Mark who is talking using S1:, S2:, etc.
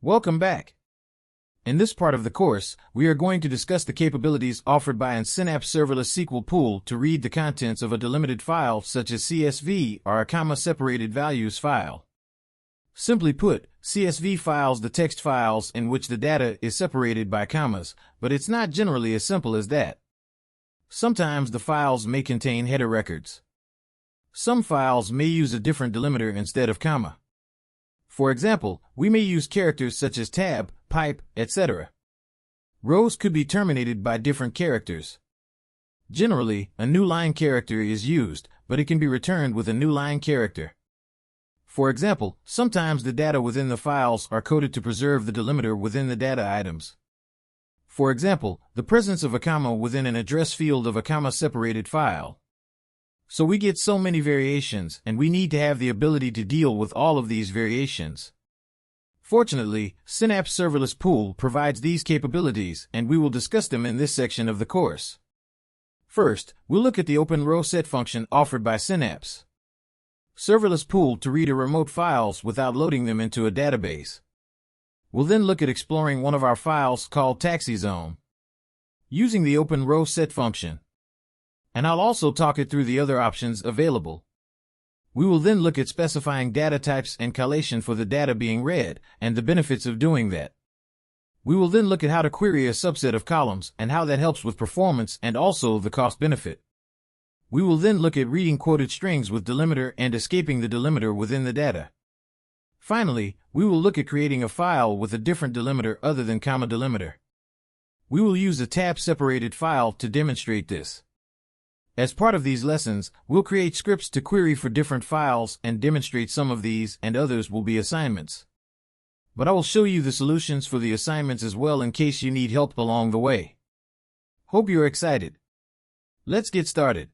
S1: Welcome back. In this part of the course, we are going to discuss the capabilities offered by an Synapse Serverless SQL Pool to read the contents of a delimited file such as CSV or a comma-separated values file. Simply put, CSV files the text files in which the data is separated by commas, but it's not generally as simple as that. Sometimes the files may contain header records. Some files may use a different delimiter instead of comma. For example, we may use characters such as tab, pipe, etc. Rows could be terminated by different characters. Generally, a new line character is used, but it can be returned with a new line character. For example, sometimes the data within the files are coded to preserve the delimiter within the data items. For example, the presence of a comma within an address field of a comma-separated file. So we get so many variations, and we need to have the ability to deal with all of these variations. Fortunately, Synapse Serverless Pool provides these capabilities, and we will discuss them in this section of the course. First, we'll look at the OPENROWSET function offered by Synapse Serverless Pool to read or remote files without loading them into a database. We'll then look at exploring one of our files called TaxiZone using the OPENROWSET function. And I'll also talk it through the other options available. We will then look at specifying data types and collation for the data being read, and the benefits of doing that. We will then look at how to query a subset of columns and how that helps with performance and also the cost benefit. We will then look at reading quoted strings with delimiter and escaping the delimiter within the data. Finally, we will look at creating a file with a different delimiter other than comma delimiter. We will use a tab-separated file to demonstrate this. As part of these lessons, we'll create scripts to query for different files and demonstrate some of these, and others will be assignments. But I will show you the solutions for the assignments as well in case you need help along the way. Hope you're excited. Let's get started.